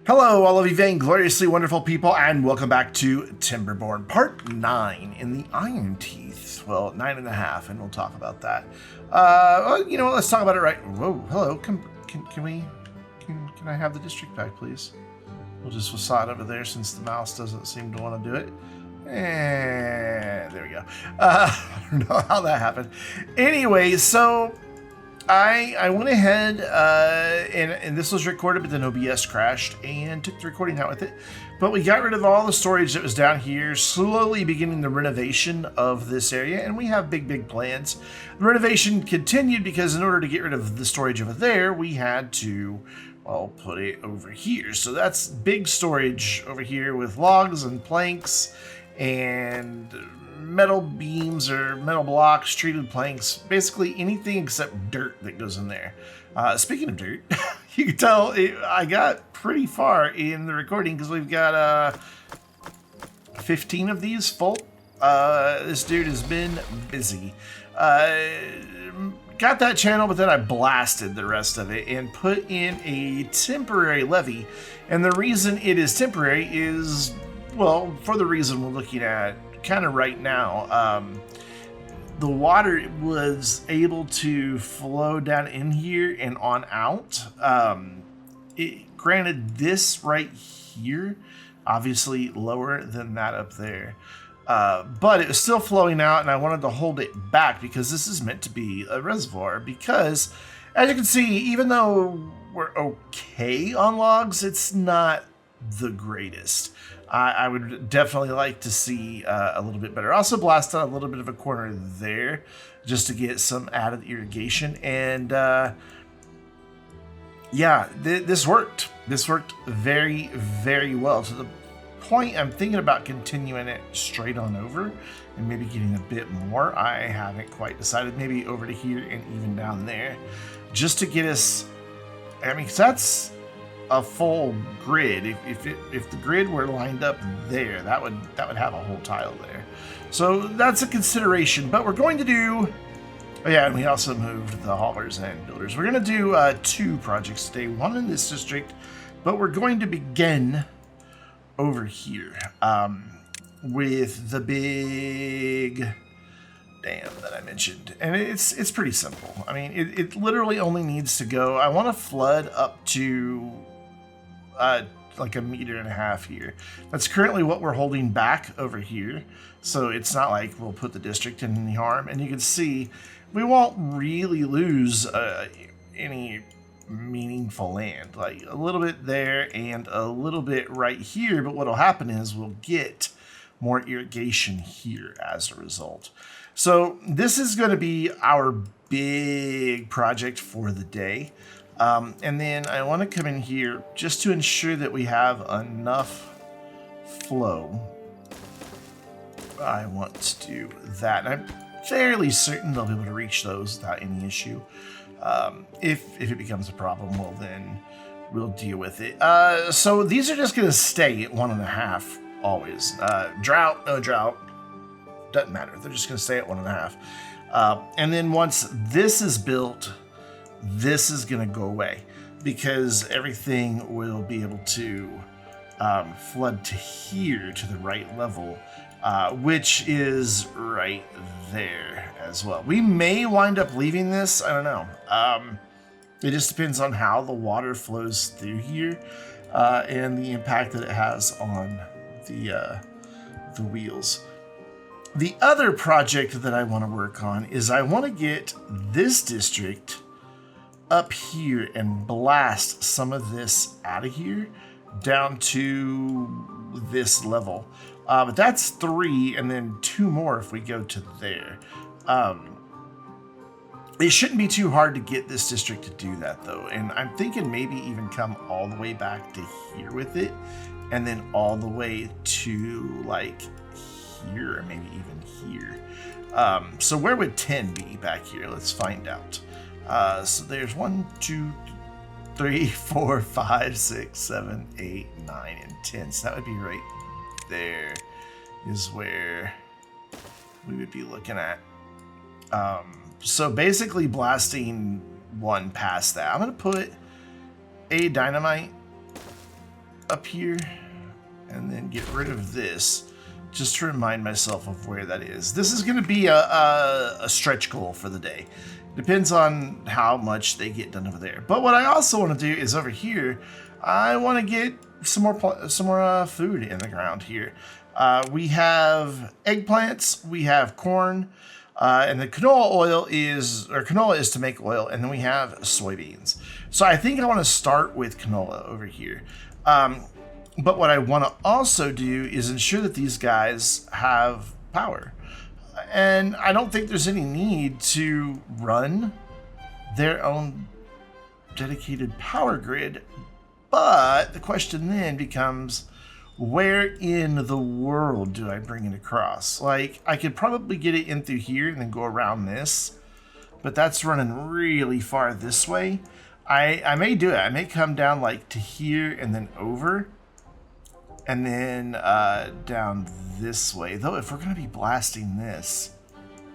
Hello, all of you vaingloriously wonderful people, and welcome back to Timberborn, Part 9 in the Iron Teeth. Well, 9.5, and we'll talk about that. Well, you know what, let's talk about it right. Whoa, hello, can I have the district back, please? We'll just facade over there since the mouse doesn't seem to want to do it. And there we go. I don't know how that happened. Anyway, so I went ahead and this was recorded, but then OBS crashed and took the recording out with it. But we got rid of all the storage that was down here, slowly beginning the renovation of this area, and we have big plans. The renovation continued because in order to get rid of the storage over there, we had to, well, put it over here. So that's big storage over here with logs and planks and metal beams or metal blocks, treated planks, basically anything except dirt that goes in there. Speaking of dirt, you can tell I got pretty far in the recording because we've got 15 of these full. This dude has been busy. Got that channel, but then I blasted the rest of it and put in a temporary levee. And the reason it is temporary is, well, for the reason we're looking at kind of right now. The water was able to flow down in here and on out. Granted, this right here, obviously lower than that up there. But it was still flowing out, and I wanted to hold it back because this is meant to be a reservoir. Because, as you can see, even though we're okay on logs, it's not the greatest. I would definitely like to see a little bit better. Also blasted a little bit of a corner there just to get some added irrigation. And yeah, this worked. This worked very well, to the point I'm thinking about continuing it straight on over and maybe getting a bit more. I haven't quite decided. Maybe over to here and even down there, just to get us, I mean, 'cause that's a full grid. If the grid were lined up there, that would have a whole tile there. So that's a consideration. But we're going to do, oh yeah, and we also moved the haulers and builders. We're going to do 2 projects today, one in this district, but we're going to begin over here with the big dam that I mentioned, and it's pretty simple. I mean, it literally only needs to go, I want to flood up to like 1.5 meters here. That's currently what we're holding back over here, so it's not like we'll put the district in any harm. And you can see we won't really lose any meaningful land, like a little bit there and a little bit right here, but what'll happen is we'll get more irrigation here as a result. So this is going to be our big project for the day. And then I want to come in here just to ensure that we have enough flow. I want to do that. And I'm fairly certain they'll be able to reach those without any issue. If it becomes a problem, well, then we'll deal with it. So these are just going to stay at 1.5 always. Drought, no drought, doesn't matter. They're just going to stay at 1.5. And then once this is built, this is going to go away because everything will be able to flood to here to the right level, which is right there as well. We may wind up leaving this. I don't know. It just depends on how the water flows through here and the impact that it has on the wheels. The other project that I want to work on is I want to get this district up here and blast some of this out of here down to this level. But that's 3 and then 2 more if we go to there. It shouldn't be too hard to get this district to do that though. And I'm thinking maybe even come all the way back to here with it and then all the way to like here or maybe even here. So where would 10 be back here? Let's find out. So there's 1, 2, 3, 4, 5, 6, 7, 8, 9, and 10. So that would be right there is where we would be looking at. So basically blasting 1 past that. I'm going to put a dynamite up here and then get rid of this just to remind myself of where that is. This is going to be a stretch goal for the day. Depends on how much they get done over there. But what I also want to do is over here, I want to get some more food in the ground here. We have eggplants, we have corn, and the canola is to make oil, and then we have soybeans. So I think I want to start with canola over here. But what I want to also do is ensure that these guys have power. And I don't think there's any need to run their own dedicated power grid. But the question then becomes, where in the world do I bring it across? Like, I could probably get it in through here and then go around this, but that's running really far this way. I may do it. I may come down like to here and then over, and then down this way. Though if we're going to be blasting this,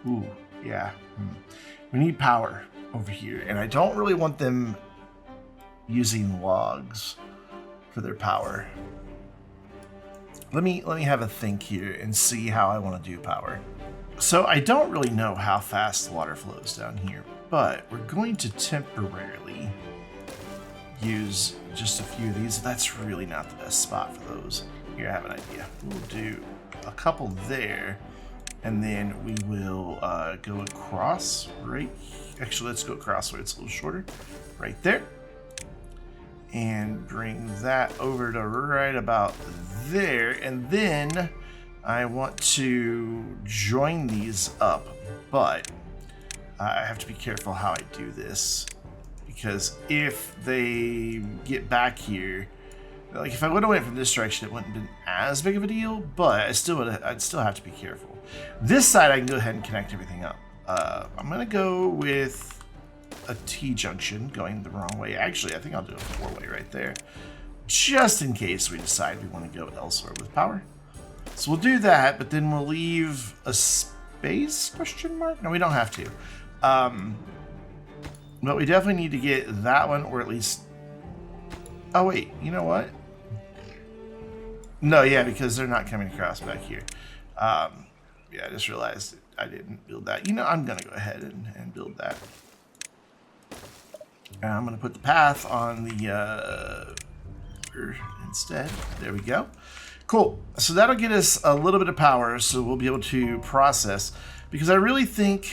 ooh, yeah. We need power over here, and I don't really want them using logs for their power. Let me have a think here and see how I want to do power. So I don't really know how fast the water flows down here, but we're going to temporarily use just a few of these. That's really not the best spot for those. Here, I have an idea. We'll do a couple there, and then we will go across right. Actually, let's go across where it's a little shorter, right there, and bring that over to right about there. And then I want to join these up, but I have to be careful how I do this, because if they get back here, like if I would have went from this direction, it wouldn't have been as big of a deal, but I'd still have to be careful. This side I can go ahead and connect everything up. I'm gonna go with a T-junction going the wrong way. Actually, I think I'll do a 4-way right there, just in case we decide we want to go elsewhere with power. So we'll do that, but then we'll leave a space, question mark? No, we don't have to. But we definitely need to get that one, or at least... Oh, wait, you know what? No, yeah, because they're not coming across back here. Yeah, I just realized I didn't build that. You know, I'm going to go ahead and build that. And I'm going to put the path on the instead. There we go. Cool. So that'll get us a little bit of power, so we'll be able to process. Because I really think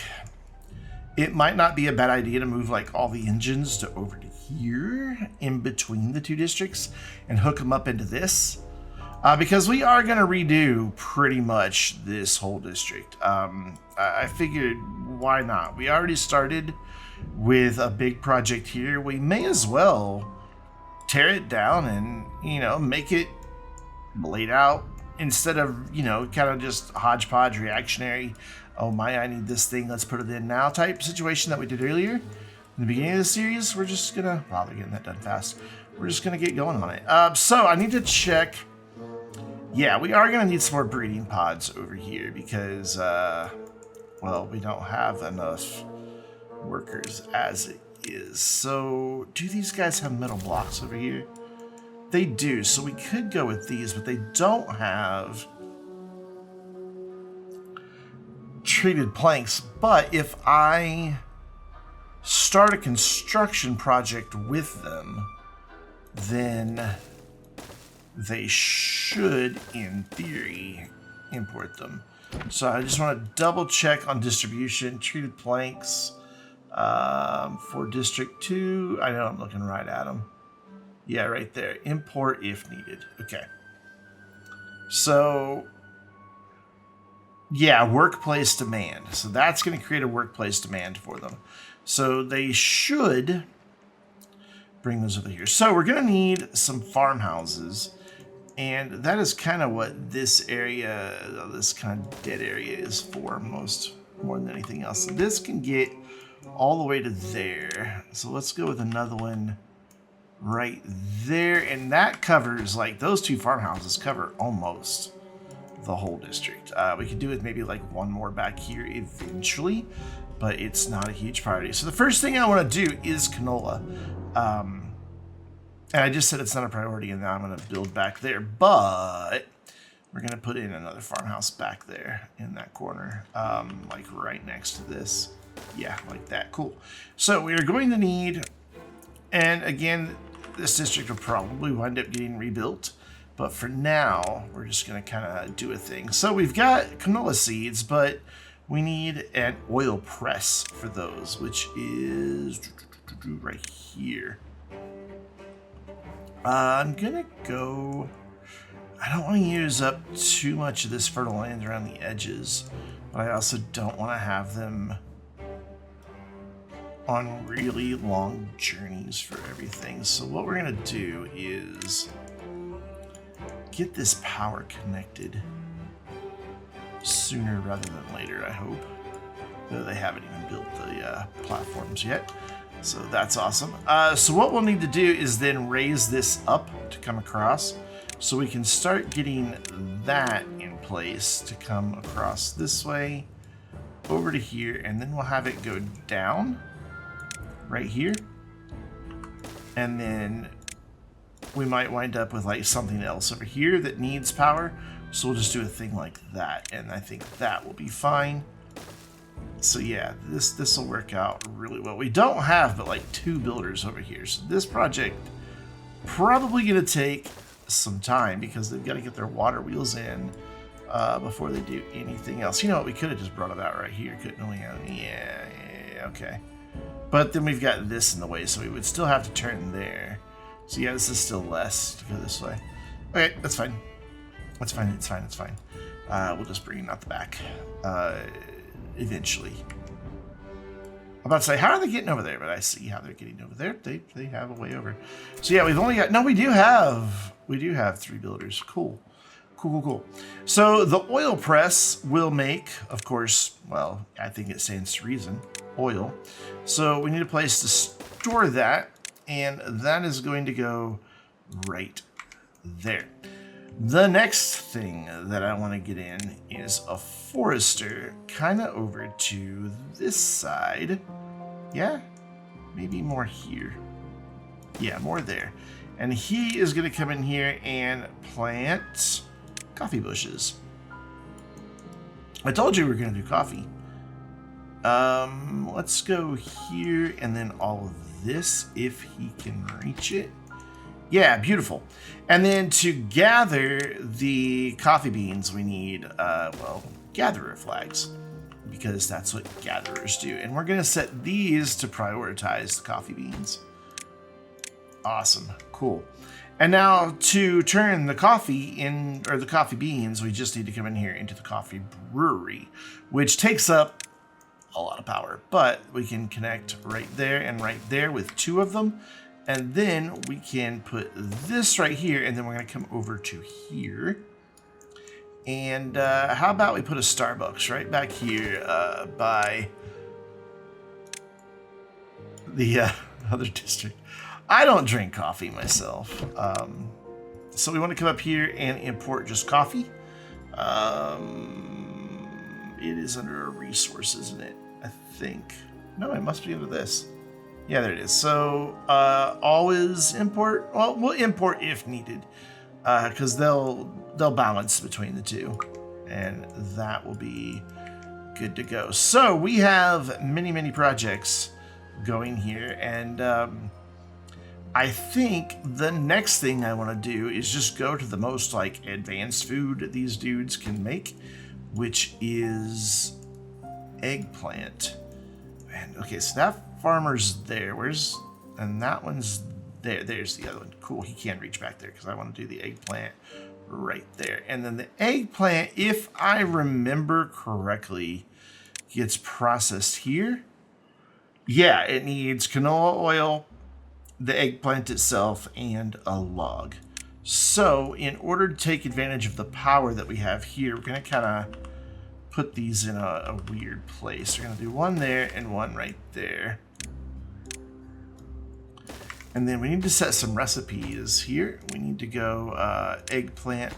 it might not be a bad idea to move like all the engines to over to here in between the two districts and hook them up into this. Because we are going to redo pretty much this whole district. I figured, why not? We already started with a big project here. We may as well tear it down and, you know, make it laid out instead of, you know, kind of just hodgepodge reactionary. Oh my, I need this thing, let's put it in now type situation that we did earlier. In the beginning of the series, we're just gonna, wow, they're getting that done fast. We're just gonna get going on it. So I need to check. Yeah, we are gonna need some more breeding pods over here because, well, we don't have enough workers as it is. So do these guys have metal blocks over here? They do, so we could go with these, but they don't have treated planks. But if I start a construction project with them, then they should, in theory, import them. So I just want to double check on distribution. Treated planks for District 2. I know I'm looking right at them. Yeah, right there. Import if needed. Okay. So, yeah, workplace demand. So that's going to create a workplace demand for them. So they should bring those over here. So we're going to need some farmhouses. And that is kind of what this area, this kind of dead area is for more than anything else. So this can get all the way to there. So let's go with another one right there. And that covers, like, those two farmhouses cover almost the whole district. We could do with maybe like one more back here eventually, but it's not a huge priority. So the first thing I want to do is canola. And I just said it's not a priority, and now I'm going to build back there. But we're going to put in another farmhouse back there in that corner, like right next to this. Yeah, like that. Cool. So we are going to need, and again, this district will probably wind up getting rebuilt. But for now, we're just going to kind of do a thing. So we've got canola seeds, but we need an oil press for those, which is right here. I'm gonna go, I don't want to use up too much of this fertile land around the edges, but I also don't want to have them on really long journeys for everything. So what we're gonna do is get this power connected sooner rather than later, I hope. Though they haven't even built the platforms yet. So that's awesome. So what we'll need to do is then raise this up to come across so we can start getting that in place to come across this way over to here, and then we'll have it go down right here. And then we might wind up with like something else over here that needs power. So we'll just do a thing like that, and I think that will be fine. So yeah, this will work out really well. We don't have but like 2 builders over here, so this project probably gonna take some time because they've got to get their water wheels in before they do anything else. You know what? We could have just brought it out right here, couldn't we? Yeah, okay. But then we've got this in the way, so we would still have to turn there. So yeah, this is still less to go this way. Okay, that's fine. That's fine. It's fine. It's fine. We'll just bring it out the back. Eventually. I'm about to say, how are they getting over there? But I see how they're getting over there. They have a way over. So yeah, we've only got, no, we do have 3 builders. Cool. Cool. So the oil press will make, of course, well, I think it stands to reason, oil. So we need a place to store that, and that is going to go right there. The next thing that I want to get in is a forester kind of over to this side. Yeah, maybe more here. Yeah, more there. And he is going to come in here and plant coffee bushes. I told you we were going to do coffee. Let's go here and then all of this if he can reach it. Yeah, beautiful. And then to gather the coffee beans, we need, well, gatherer flags, because that's what gatherers do. And we're going to set these to prioritize the coffee beans. Awesome. Cool. And now to turn the coffee in, or the coffee beans, we just need to come in here into the coffee brewery, which takes up a lot of power, but we can connect right there and right there with 2 of them. And then we can put this right here, and then we're going to come over to here. And how about we put a Starbucks right back here by the other district. I don't drink coffee myself. So we want to come up here and import just coffee. It is under a resource, isn't it? I think. No, it must be under this. Yeah, there it is. So always import. Well, we'll import if needed, because they'll balance between the 2, and that will be good to go. So we have many projects going here, and I think the next thing I want to do is just go to the most like advanced food these dudes can make, which is eggplant. And okay, so that farmer's there. And that one's there. There's the other one. Cool. He can't reach back there because I want to do the eggplant right there. And then the eggplant, if I remember correctly, gets processed here. Yeah, it needs canola oil, the eggplant itself, and a log. So in order to take advantage of the power that we have here, we're going to kind of put these in a weird place. We're going to do one there and one right there. And then we need to set some recipes here. We need to go eggplant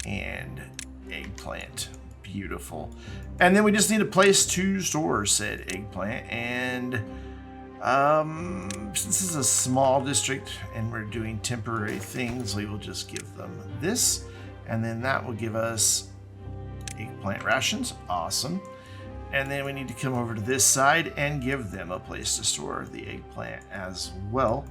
and eggplant. Beautiful. And then we just need a place to store said eggplant. And Since this is a small district and we're doing temporary things, we will just give them this, and then that will give us eggplant rations. Awesome. And then we need to come over to this side and give them a place to store the eggplant as well.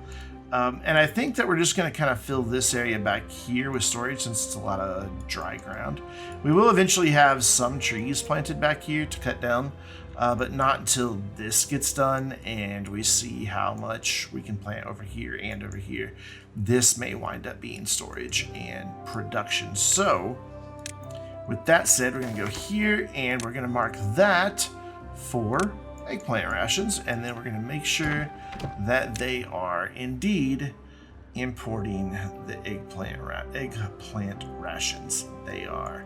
And I think that we're just going to kind of fill this area back here with storage since it's a lot of dry ground. We will eventually have some trees planted back here to cut down, but not until this gets done and we see how much we can plant over here and over here. This may wind up being storage and production. So with that said, we're going to go here and we're going to mark that for eggplant rations, and then we're going to make sure that they are indeed importing the eggplant rations. They are.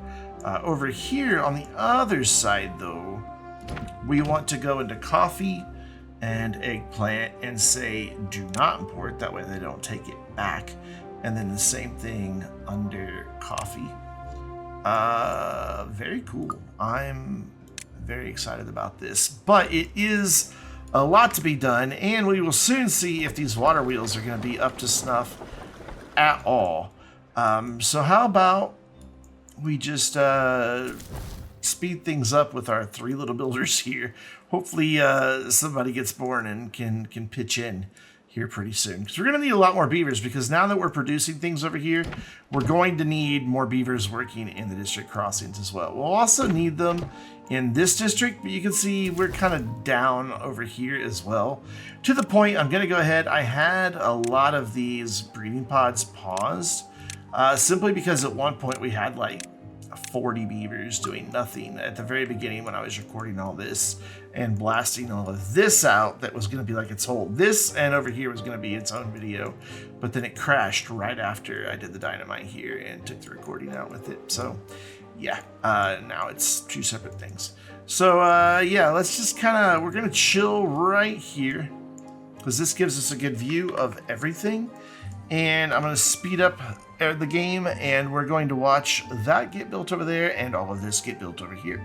Over here on the other side though, we want to go into coffee and eggplant and say do not import, that way they don't take it back, and then the same thing under coffee. Very cool. I'm very excited about this, but it is a lot to be done, and we will soon see if these water wheels are going to be up to snuff at all. So how about we just speed things up with our 3 little builders here. Hopefully somebody gets born and can pitch in here pretty soon, because we're going to need a lot more beavers, because now that we're producing things over here, we're going to need more beavers working in the district crossings as well. We'll also need them in this district, but you can see we're kind of down over here as well. To the point, I'm going to go ahead. I had a lot of these breeding pods paused simply because at one point we had like 40 beavers doing nothing at the very beginning when I was recording all this and blasting all of this out. That was going to be like its whole, this and over here was going to be its own video, but then it crashed right after I did the dynamite here and took the recording out with it. So yeah, now it's 2 separate things. So yeah, let's just kind of, we're going to chill right here because this gives us a good view of everything. And I'm going to speed up the game, and we're going to watch that get built over there and all of this get built over here.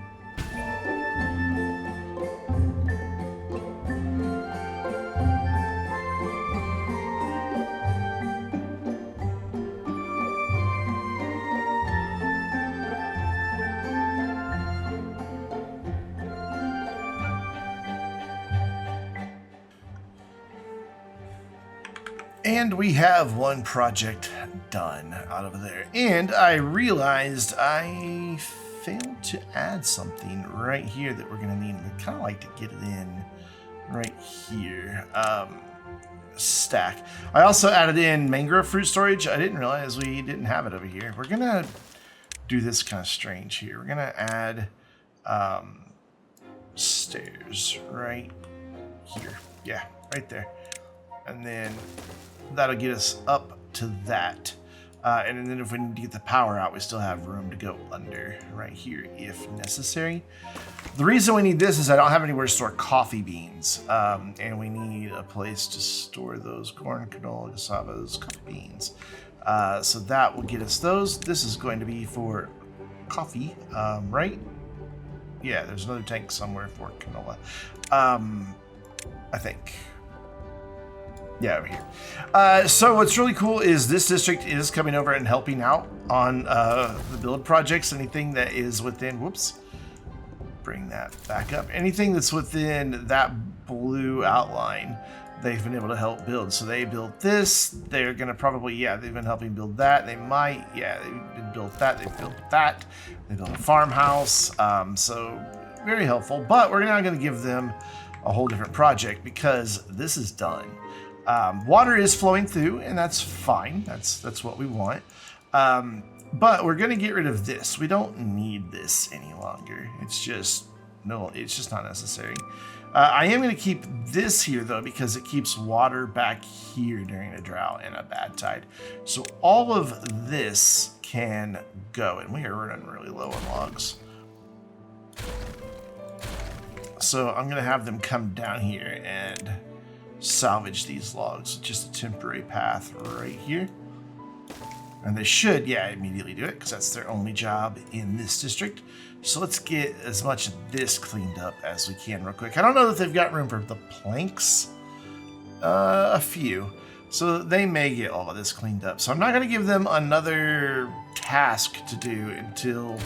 And we have one project done out of there. And I realized I failed to add something right here that we're going to need. We'd kind of like to get it in right here. Stack. I also added in mangrove fruit storage. I didn't realize we didn't have it over here. We're going to do this kind of strange here. We're going to add stairs right here. Yeah, right there. And then that'll get us up to that. And then if we need to get the power out, we still have room to go under right here if necessary. The reason we need this is I don't have anywhere to store coffee beans. And we need a place to store those corn, canola, cassavas, coffee beans. So that will get us those. This is going to be for coffee, right? Yeah, there's another tank somewhere for canola. I think. Yeah, over here. So what's really cool is this district is coming over and helping out on the build projects. Anything that is within, whoops, bring that back up. Anything that's within that blue outline, they've been able to help build. So they built this. They're going to probably, yeah, they've been helping build that. They might, yeah, they've built that. They've built that. They built a farmhouse. So very helpful. But we're now going to give them a whole different project because this is done. Water is flowing through, and that's fine. That's what we want. But we're going to get rid of this. We don't need this any longer. It's just not necessary. I am going to keep this here, though, because it keeps water back here during a drought and a bad tide. So all of this can go, and we are running really low on logs. So I'm going to have them come down here and salvage these logs. Just a temporary path right here. And they should, yeah, immediately do it because that's their only job in this district. So let's get as much of this cleaned up as we can real quick. I don't know that they've got room for the planks. A few. So they may get all of this cleaned up. So I'm not going to give them another task to do until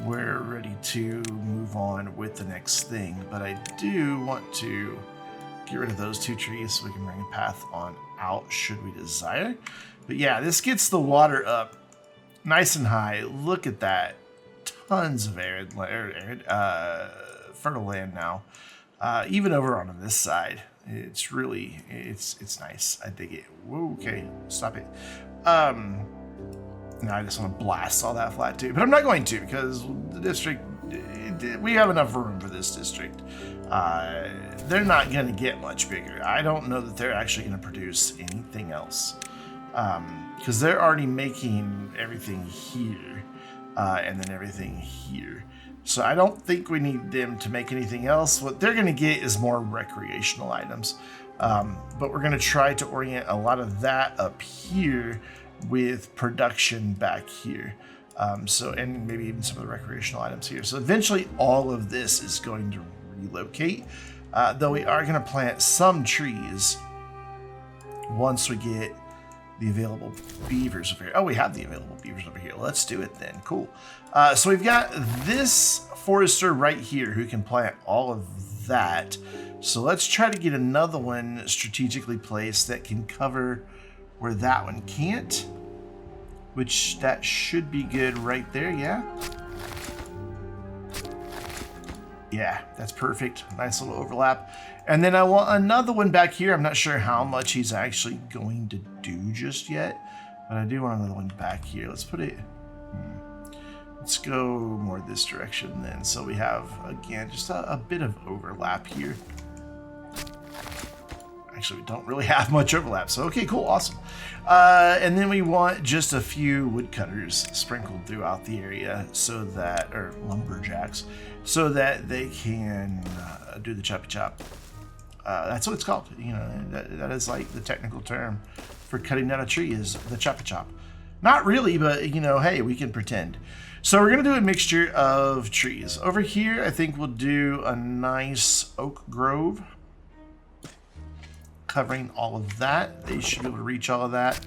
we're ready to move on with the next thing. But I do want to get rid of those 2 trees so we can bring a path on out should we desire. But yeah, this gets the water up nice and high. Look at that. Tons of fertile land now. Even over on this side. It's really, it's nice. I dig it. Whoa, okay, stop it. Now I just want to blast all that flat too, but I'm not going to because the district, we have enough room for this district. They're not going to get much bigger. I don't know that they're actually going to produce anything else because they're already making everything here and then everything here. So I don't think we need them to make anything else. What they're going to get is more recreational items. But we're going to try to orient a lot of that up here with production back here. And maybe even some of the recreational items here. So eventually all of this is going to relocate. Though we are going to plant some trees once we get the available beavers over here. Oh, we have the available beavers over here. Let's do it then. Cool. So we've got this forester right here who can plant all of that. So let's try to get another one strategically placed that can cover where that one can't, which that should be good right there. Yeah. Yeah, that's perfect. Nice little overlap. And then I want another one back here. I'm not sure how much he's actually going to do just yet, but I do want another one back here. Let's put it, let's go more this direction then. So we have, again, just a bit of overlap here. Actually, we don't really have much overlap. So, okay, cool, awesome. And then we want just a few woodcutters sprinkled throughout the area so that, or lumberjacks, so that they can do the choppy chop. That's what it's called. You know, that is like the technical term for cutting down a tree is the choppy chop. Not really, but you know, hey, we can pretend. So we're gonna do a mixture of trees. Over here, I think we'll do a nice oak grove, covering all of that. They should be able to reach all of that.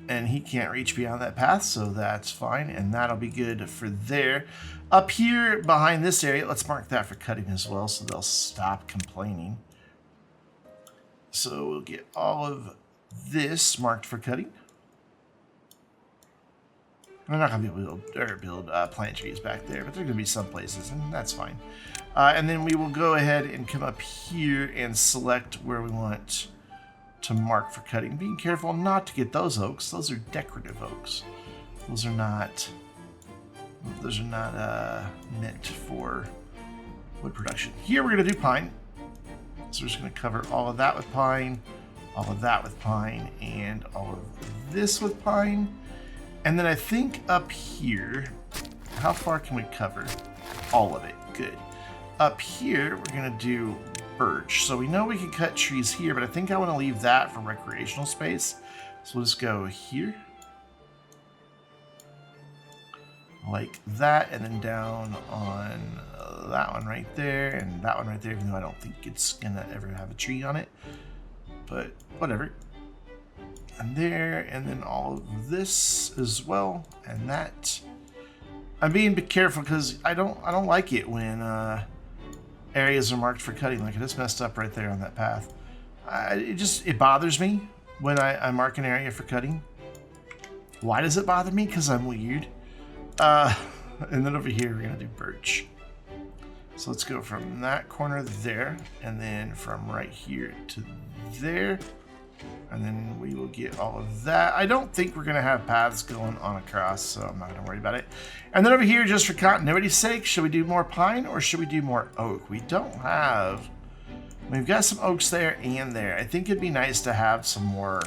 And he can't reach beyond that path, so that's fine. And that'll be good for there. Up here behind this area, let's mark that for cutting as well, so they'll stop complaining. So we'll get all of this marked for cutting. I'm not going to be able to build plant trees back there, but there are going to be some places, and that's fine. And then we will go ahead and come up here and select where we want to mark for cutting. Being careful not to get those oaks. Those are decorative oaks. Those are not meant for wood production. Here we're going to do pine. So we're just going to cover all of that with pine, all of that with pine, and all of this with pine. And then I think up here, how far can we cover? All of it. Good. Up here, we're going to do birch. So we know we can cut trees here, but I think I want to leave that for recreational space. So we'll just go here. Like that, and then down on that one right there, and that one right there, even though I don't think it's going to ever have a tree on it. But whatever. And there, and then all of this as well, and that. I'm being careful because I don't like it when areas are marked for cutting. Like I just messed up right there on that path. It bothers me when I mark an area for cutting. Why does it bother me? Because I'm weird. And then over here we're gonna do birch. So let's go from that corner there, and then from right here to there. And then we will get all of that. I don't think we're going to have paths going on across, so I'm not going to worry about it. And then over here, just for continuity's sake, should we do more pine or should we do more oak? We don't have... We've got some oaks there and there. I think it'd be nice to have some more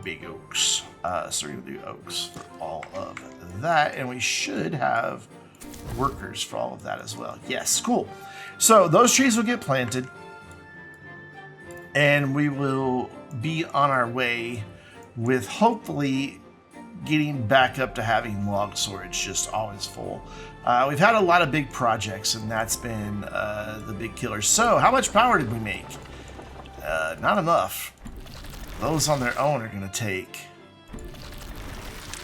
big oaks. So we're going to do oaks for all of that. And we should have workers for all of that as well. Yes, cool. So those trees will get planted. And we will be on our way with hopefully getting back up to having log storage just always full. We've had a lot of big projects, and that's been the big killer. So how much power did we make? not enough. Those on their own are going to take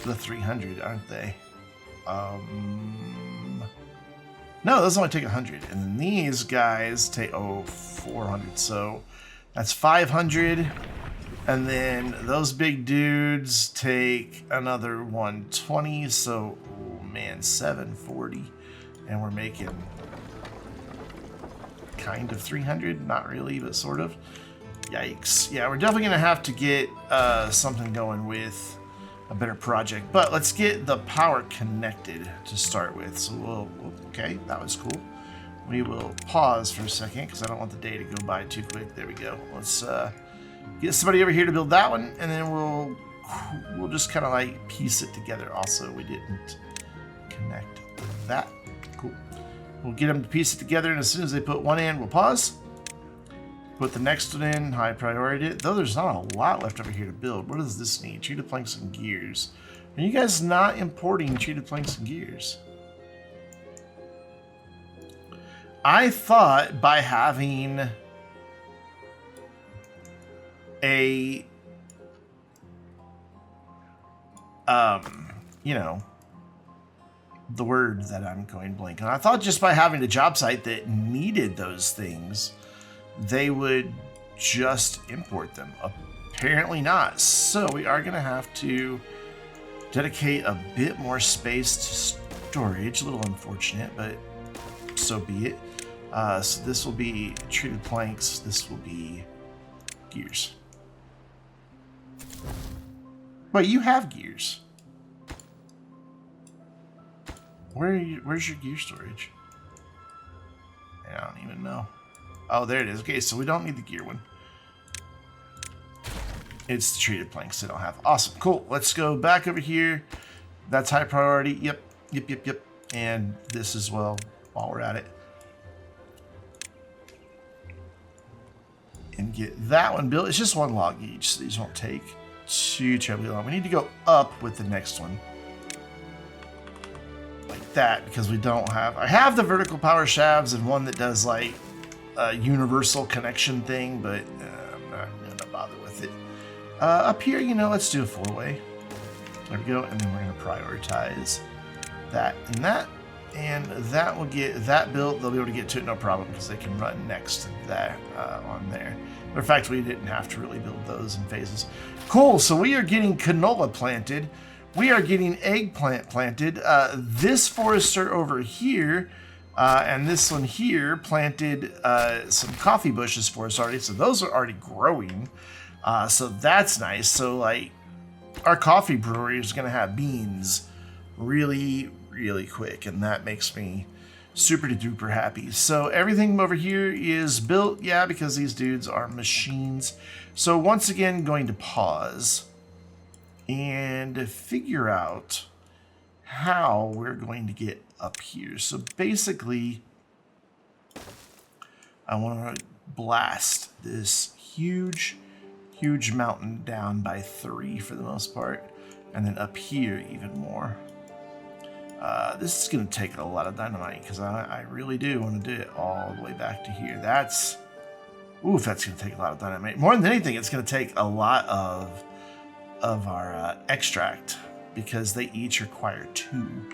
the 300, aren't they? No, those only take 100. And then these guys take, 400. So that's 500. And then those big dudes take another 120. So, oh man, 740. And we're making kind of 300. Not really, but sort of. Yikes. Yeah, we're definitely going to have to get something going with a better project. But let's get the power connected to start with. So okay, that was cool. We will pause for a second because I don't want the day to go by too quick. There we go. Let's get somebody over here to build that one, and then we'll just kind of like piece it together. Also, we didn't connect that. Cool. We'll get them to piece it together, and as soon as they put one in, we'll pause. Put the next one in, high priority. Though there's not a lot left over here to build. What does this need? Treated planks and gears. Are you guys not importing treated planks and gears? I thought by having a, you know, the word that I'm going blank on. I thought just by having a job site that needed those things, they would just import them. Apparently not. So we are going to have to dedicate a bit more space to storage. A little unfortunate, but so be it. So this will be treated planks. This will be gears. Wait, you have gears. Where's your gear storage? I don't even know. Oh, there it is. Okay, so we don't need the gear one. It's the treated planks they don't have. Awesome. Cool. Let's go back over here. That's high priority. Yep. And this as well while we're at it. And get that one built. It's just one log each, so these won't take too terribly long. We need to go up with the next one. Like that, because we don't have... I have the vertical power shafts and one that does like a universal connection thing, but I'm not going to bother with it. Up here, you know, let's do a 4-way. There we go, and then we're going to prioritize that and that. And that will get that built. They'll be able to get to it no problem because they can run next to that on there. Matter of fact, we didn't have to really build those in phases. Cool, so we are getting canola planted. We are getting eggplant planted. This forester over here and this one here planted some coffee bushes for us already. So those are already growing. So that's nice. So like our coffee brewery is going to have beans really quick, and that makes me super duper happy. So everything over here is built, yeah, because these dudes are machines. So once again, going to pause and figure out how we're going to get up here. So basically, I want to blast this huge mountain down by 3 for the most part, and then up here even more. This is going to take a lot of dynamite because I really do want to do it all the way back to here. That's going to take a lot of dynamite. More than anything, it's going to take a lot of our extract because they each require 2.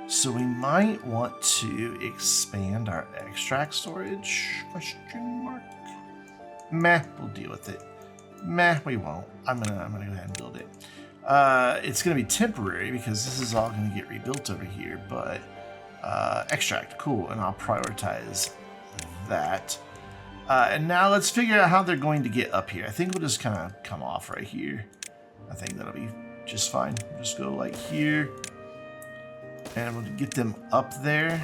So we might want to expand our extract storage? Question mark. Meh, we'll deal with it. Meh, we won't. I'm gonna go ahead and build it. It's going to be temporary because this is all going to get rebuilt over here, but extract, cool, and I'll prioritize that. And now let's figure out how they're going to get up here. I think we'll just kind of come off right here. I think that'll be just fine. We'll just go like here, and we'll get them up there,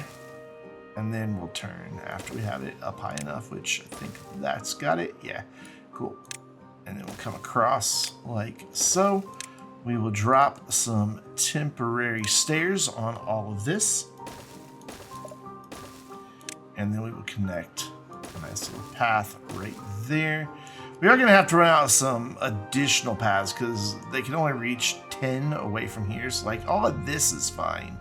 and then we'll turn after we have it up high enough, which I think that's got it. Yeah, cool. And then we'll come across like so. We will drop some temporary stairs on all of this. And then we will connect a nice little path right there. We are going to have to run out some additional paths because they can only reach 10 away from here. So like all of this is fine,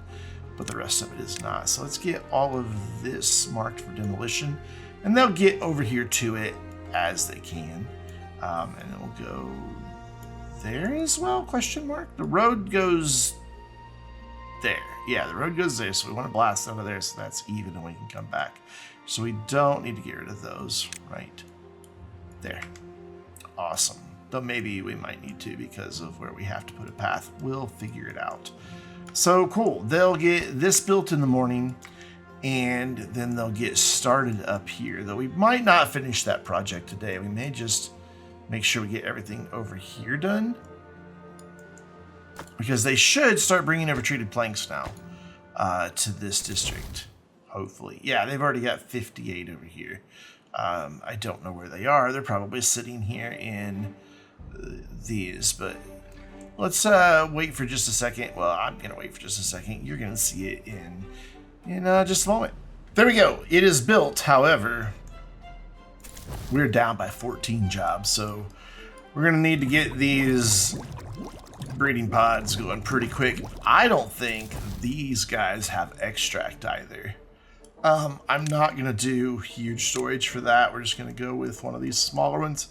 but the rest of it is not. So let's get all of this marked for demolition. And they'll get over here to it as they can. And it will go there as well, question mark? The road goes there. Yeah, the road goes there, so we want to blast out of there so that's even and we can come back. So we don't need to get rid of those, right there. Awesome. Though maybe we might need to because of where we have to put a path. We'll figure it out. So cool. They'll get this built in the morning, and then they'll get started up here. Though we might not finish that project today. We may just make sure we get everything over here done, because they should start bringing over treated planks now to this district. Hopefully. Yeah, they've already got 58 over here. I don't know where they are. They're probably sitting here in these, but let's wait for just a second. Well, I'm gonna wait for just a second. You're gonna see it in just a moment. There we go. It is built. However, we're down by 14 jobs, so we're gonna need to get these breeding pods going pretty quick. I don't think these guys have extract either. I'm not gonna do huge storage for that. We're just gonna go with one of these smaller ones,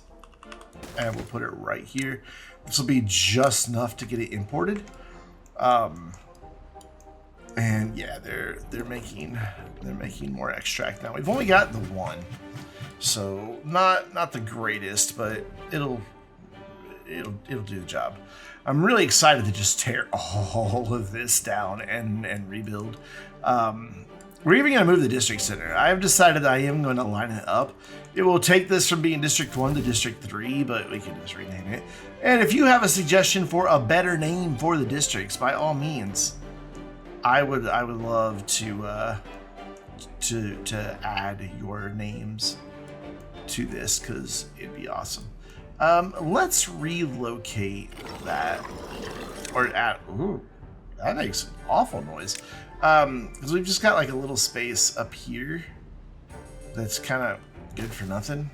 and we'll put it right here. This will be just enough to get it imported. And yeah, they're making more extract now. We've only got the one, so not the greatest, but it'll do the job. I'm really excited to just tear all of this down and rebuild. We're even going to move the district center. I have decided I am going to line it up. It will take this from being District 1 to District 3, but we can just rename it. And if you have a suggestion for a better name for the districts, by all means, I would love to add your names to this, because it'd be awesome. Let's relocate that, or add. Ooh, that makes an awful noise. Because we've just got like a little space up here that's kind of good for nothing.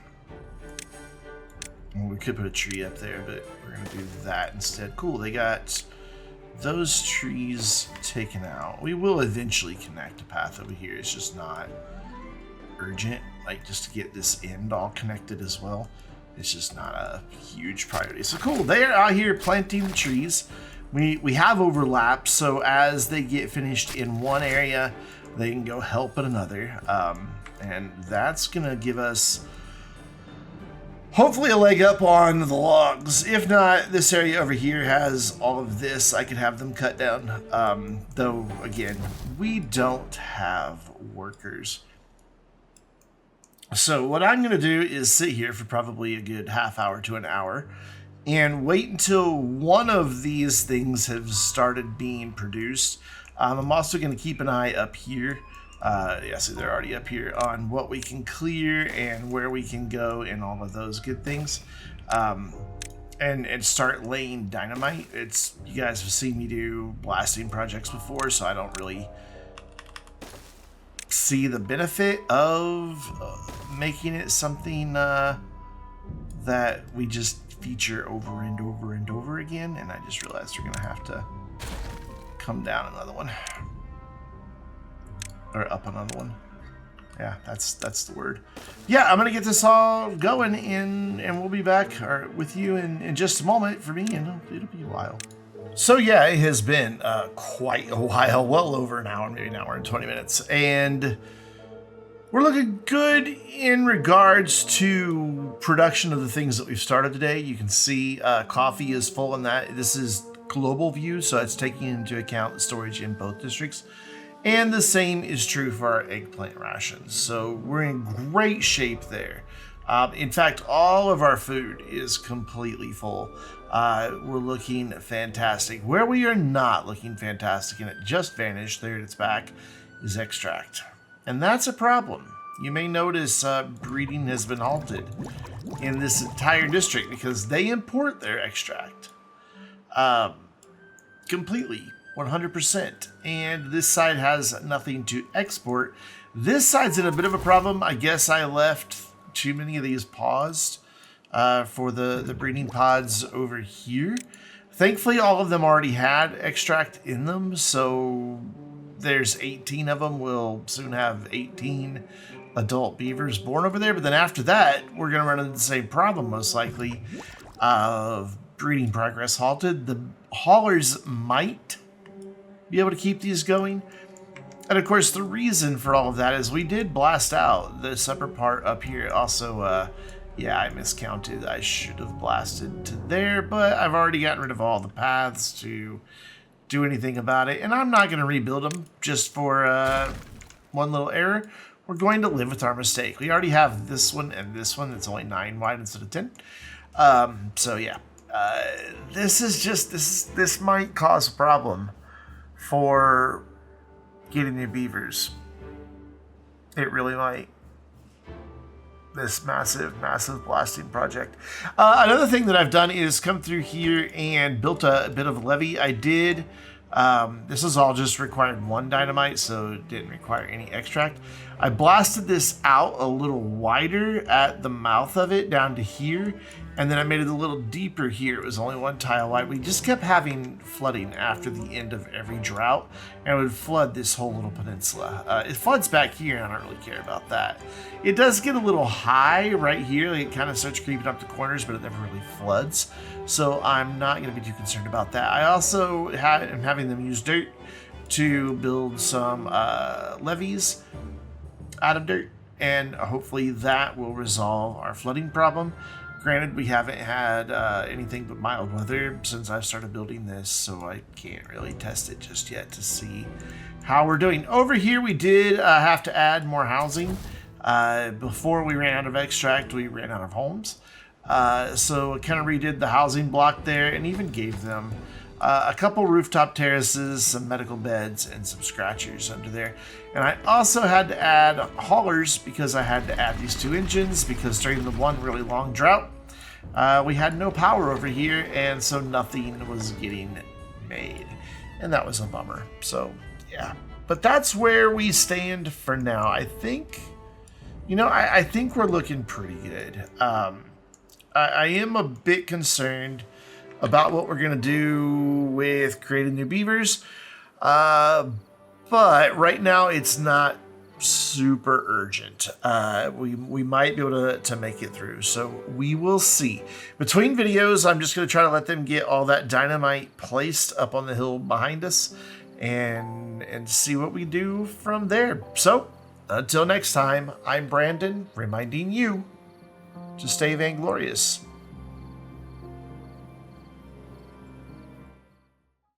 Well, we could put a tree up there, but we're gonna do that instead. Cool, they got those trees taken out. We will eventually connect a path over here. It's just not urgent, like just to get this end all connected as well. It's just not a huge priority. So cool, they're out here planting the trees. We have overlap, so as they get finished in one area, they can go help in another. And that's gonna give us hopefully a leg up on the logs. If not, this area over here has all of this. I could have them cut down. Though, again, we don't have workers. So what I'm gonna do is sit here for probably a good half hour to an hour and wait until one of these things have started being produced. I'm also going to keep an eye up here. Yeah, see, they're already up here on what we can clear and where we can go and all of those good things. And start laying dynamite. You guys have seen me do blasting projects before, so I don't really see the benefit of making it something that we just feature over and over and over again. And I just realized we're gonna have to come down another one, or up another one. Yeah, that's the word. Yeah, I'm gonna get this all going and we'll be back with you in just a moment. For me, and it'll be a while. So yeah, it has been quite a while, well over an hour, maybe an hour and 20 minutes, and we're looking good in regards to production of the things that we've started today. You can see coffee is full in that. This is global view, so it's taking into account the storage in both districts. And the same is true for our eggplant rations. So we're in great shape there. In fact, all of our food is completely full. We're looking fantastic. Where we are not looking fantastic, and it just vanished there, it's back, is extract. And that's a problem. You may notice breeding has been halted in this entire district because they import their extract completely, 100%. And this side has nothing to export. This side's in a bit of a problem. I guess I left too many of these paused for the breeding pods over here. Thankfully, all of them already had extract in them, so there's 18 of them. We'll soon have 18 adult beavers born over there. But then after that, we're going to run into the same problem, most likely, of breeding progress halted. The haulers might be able to keep these going. And of course, the reason for all of that is we did blast out this upper part up here. Also, yeah, I miscounted. I should have blasted to there, but I've already gotten rid of all the paths to do anything about it. And I'm not going to rebuild them just for one little error. We're going to live with our mistake. We already have this one and this one that's only 9 wide instead of 10. So yeah, this might cause a problem for getting new beavers. It really might. This massive blasting project. Another thing that I've done is come through here and built a bit of a levee. I did. This is all just required 1 dynamite, so it didn't require any extract. I blasted this out a little wider at the mouth of it down to here, and then I made it a little deeper here. It was only 1 tile wide. We just kept having flooding after the end of every drought, and it would flood this whole little peninsula. It floods back here, and I don't really care about that. It does get a little high right here. Like, it kind of starts creeping up the corners, but it never really floods. So I'm not going to be too concerned about that. I also am having them use dirt to build some levees out of dirt, and hopefully that will resolve our flooding problem. Granted, we haven't had anything but mild weather since I've started building this, so I can't really test it just yet to see how we're doing. Over here, we did have to add more housing. Before we ran out of extract, we ran out of homes. So I kind of redid the housing block there and even gave them a couple rooftop terraces, some medical beds, and some scratchers under there. And I also had to add haulers because I had to add these 2 engines because during the one really long drought, we had no power over here, and so nothing was getting made. And that was a bummer. So, yeah. But that's where we stand for now. I think, you know, I think we're looking pretty good. I am a bit concerned about what we're going to do with creating new beavers. But right now it's not super urgent. We might be able to make it through. So we will see. Between videos, I'm just going to try to let them get all that dynamite placed up on the hill behind us and see what we do from there. So until next time, I'm Brandon, reminding you to stay vainglorious.